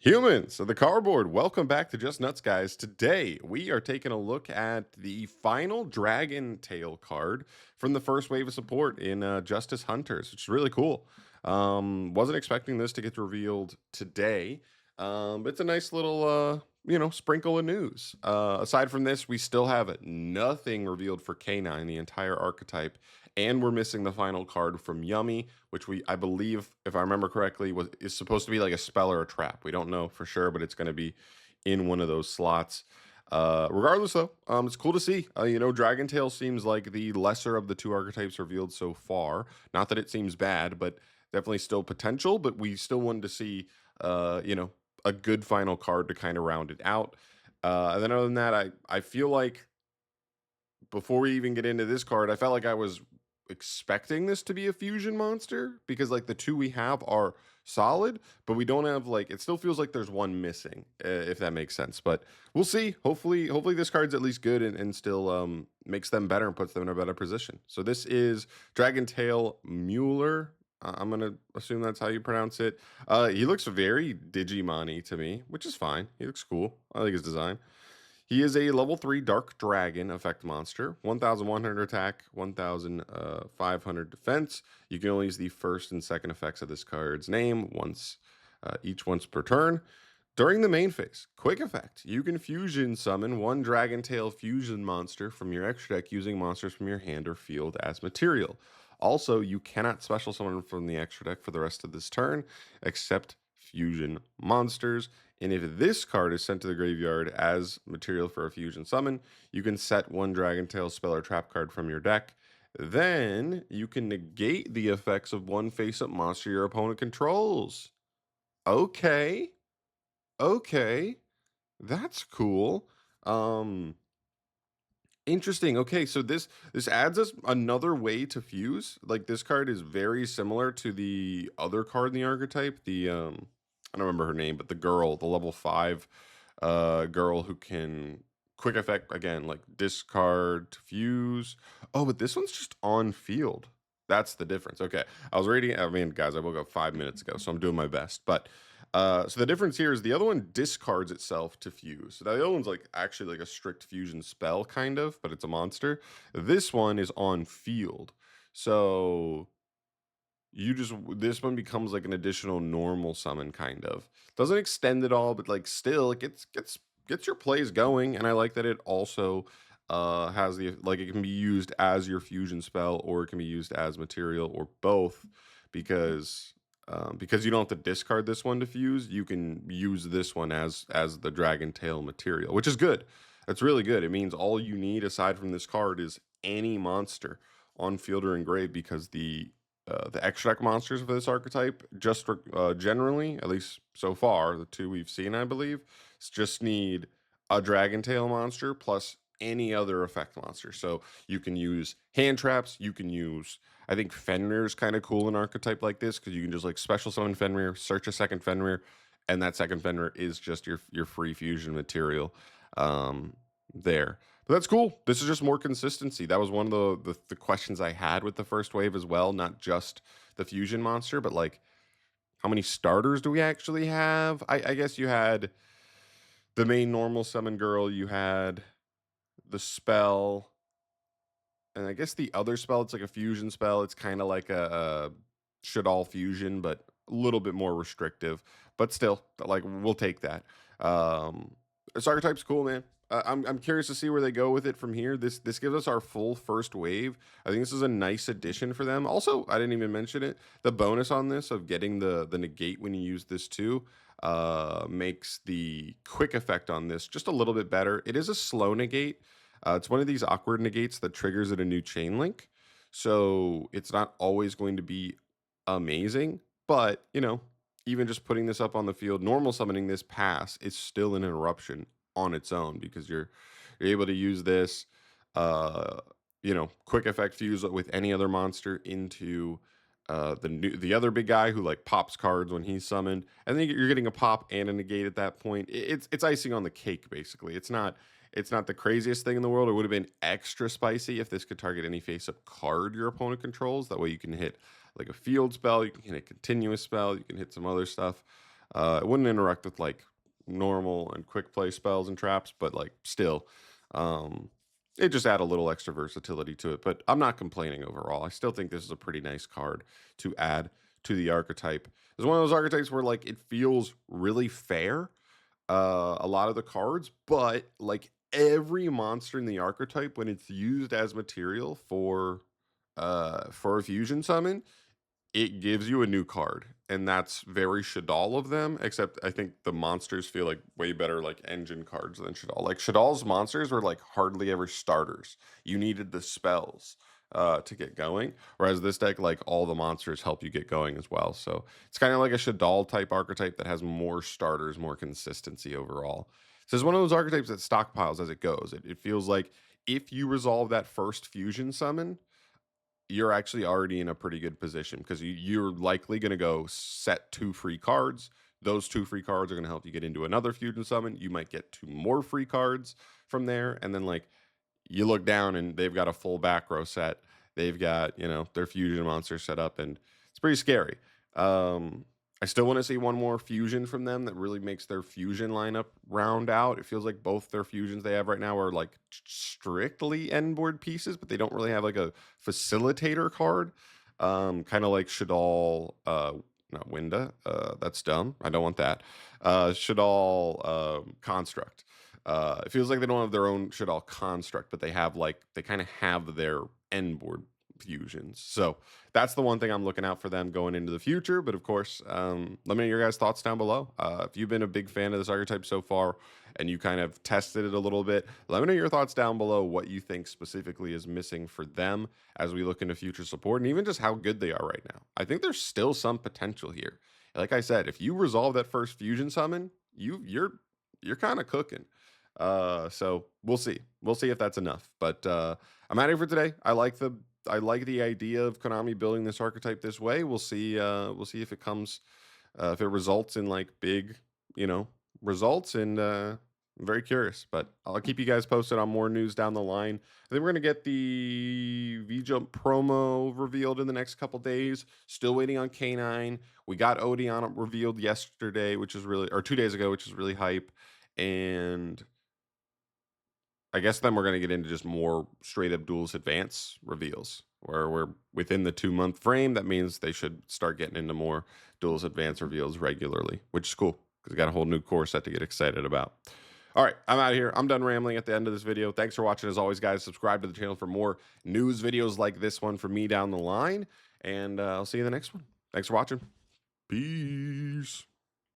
Humans of the cardboard, welcome back to Just Nuts, guys. Today we are taking a look at the final Dragon Tail card from the first wave of support in Justice Hunters, which is really cool. Wasn't expecting this to get revealed today. But it's a nice little, sprinkle of news. Aside from this, we still have nothing revealed for K9, the entire archetype, and we're missing the final card from Yummy, which I believe, if I remember correctly, is supposed to be like a spell or a trap. We don't know for sure, but it's going to be in one of those slots. Regardless, though, it's cool to see. Dragon Tail seems like the lesser of the two archetypes revealed so far. Not that it seems bad, but definitely still potential. But we still wanted to see, a good final card to kind of round it out. And then other than that, I feel like before we even get into this card, I felt like I was expecting this to be a fusion monster because like the two we have are solid, but we don't have like it still feels like there's one missing, if that makes sense. But we'll see. Hopefully this card's at least good and still makes them better and puts them in a better position. So this is Dragon Tail Mueller. I'm gonna assume that's how you pronounce it. He looks very Digimon-y to me, which is fine. He looks cool. I like his design. He is a level 3 Dark Dragon effect monster, 1,100 attack, 1,500 defense. You can only use the first and second effects of this card's name each once per turn. During the main phase, quick effect, you can fusion summon one Dragon Tail fusion monster from your extra deck using monsters from your hand or field as material. Also, you cannot special summon from the extra deck for the rest of this turn, except fusion monsters. And if this card is sent to the graveyard as material for a fusion summon, you can set one Dragon Tail spell or trap card from your deck. Then you can negate the effects of one face-up monster your opponent controls. Okay. That's cool. Interesting. Okay, so this adds us another way to fuse. Like this card is very similar to the other card in the archetype. I don't remember her name, but the level 5 girl who can quick effect again, like discard to fuse. Oh, but this one's just on field. That's the difference. Okay. I was reading, I mean, guys, I woke up 5 minutes ago, so I'm doing my best. But so the difference here is the other one discards itself to fuse. So the other one's like actually like a strict fusion spell, kind of, but it's a monster. This one is on field. So this one becomes like an additional normal summon, kind of. Doesn't extend it all, but like still it gets your plays going. And I like that it also has the like it can be used as your fusion spell or it can be used as material or both because you don't have to discard this one to fuse. You can use this one as the Dragon Tail material, which is good. That's really good. It means all you need aside from this card is any monster on field or engraved because the extra deck monsters for this archetype generally, at least so far, the two we've seen, I believe, just need a Dragon Tail monster plus any other effect monster. So you can use hand traps. You can use, I think Fenrir is kind of cool in an archetype like this because you can just like special summon Fenrir, search a second Fenrir, and that second Fenrir is just your free fusion material there. But that's cool. This is just more consistency. That was one of the questions I had with the first wave as well, not just the fusion monster, but like how many starters do we actually have? I guess you had the main normal summon girl, you had the spell, and I guess the other spell, it's like a fusion spell. It's kind of like a should all fusion, but a little bit more restrictive. But still, like we'll take that. This archetype's cool, man. I'm curious to see where they go with it from here. This gives us our full first wave. I think this is a nice addition for them. Also, I didn't even mention it. The bonus on this of getting the negate when you use this too makes the quick effect on this just a little bit better. It is a slow negate. It's one of these awkward negates that triggers at a new chain link. So it's not always going to be amazing, but even just putting this up on the field, normal summoning this pass is still an interruption on its own because you're able to use this quick effect fuse with any other monster into the other big guy who like pops cards when he's summoned, and then you're getting a pop and a negate at that point. It's icing on the cake, basically. It's not the craziest thing in the world. It would have been extra spicy if this could target any face-up card your opponent controls. That way you can hit like a field spell, you can hit a continuous spell, you can hit some other stuff. It wouldn't interact with like normal and quick play spells and traps, but like still, um, it just add a little extra versatility to it. But I'm not complaining overall. I still think this is a pretty nice card to add to the archetype. It's one of those archetypes where like it feels really fair, a lot of the cards, but like every monster in the archetype when it's used as material for a fusion summon, it gives you a new card, and that's very Shadal of them, except I think the monsters feel like way better like engine cards than Shadal. Like Shadal's monsters were like hardly ever starters. You needed the spells to get going, whereas this deck, like all the monsters help you get going as well. So it's kind of like a Shadal type archetype that has more starters, more consistency overall. So it's one of those archetypes that stockpiles as it goes. It feels like if you resolve that first fusion summon, you're actually already in a pretty good position because you're likely going to go set 2 free cards. Those 2 free cards are going to help you get into another fusion summon. You might get 2 more free cards from there. And then, like, you look down and they've got a full back row set. They've got, their fusion monster set up, and it's pretty scary. I still want to see one more fusion from them that really makes their fusion lineup round out. It feels like both their fusions they have right now are like strictly end board pieces, but they don't really have like a facilitator card. Kind of like Shadal, not Winda. That's dumb. I don't want that. Shadal Construct. It feels like they don't have their own Shadal Construct, but they have like they kind of have their end board fusions. So that's the one thing I'm looking out for them going into the future. But of course, let me know your guys' thoughts down below. If you've been a big fan of this archetype so far and you kind of tested it a little bit, let me know your thoughts down below, what you think specifically is missing for them as we look into future support, and even just how good they are right now. I think there's still some potential here. Like I said, if you resolve that first fusion summon, you're kind of cooking. So we'll see. We'll see if that's enough. But I'm out of here for today. I like the idea of Konami building this archetype this way. We'll see. We'll see if it comes, if it results in like big, results. And I'm very curious. But I'll keep you guys posted on more news down the line. I think we're gonna get the V Jump promo revealed in the next couple days. Still waiting on K9. We got Odeon revealed yesterday, which is really, or 2 days ago, which is really hype. And I guess then we're going to get into just more straight up Duelist Advance reveals where we're within the 2-month frame. That means they should start getting into more Duelist Advance reveals regularly, which is cool because we got a whole new core set to get excited about. All right, I'm out of here. I'm done rambling at the end of this video. Thanks for watching. As always, guys, subscribe to the channel for more news videos like this one from me down the line. And I'll see you in the next one. Thanks for watching. Peace.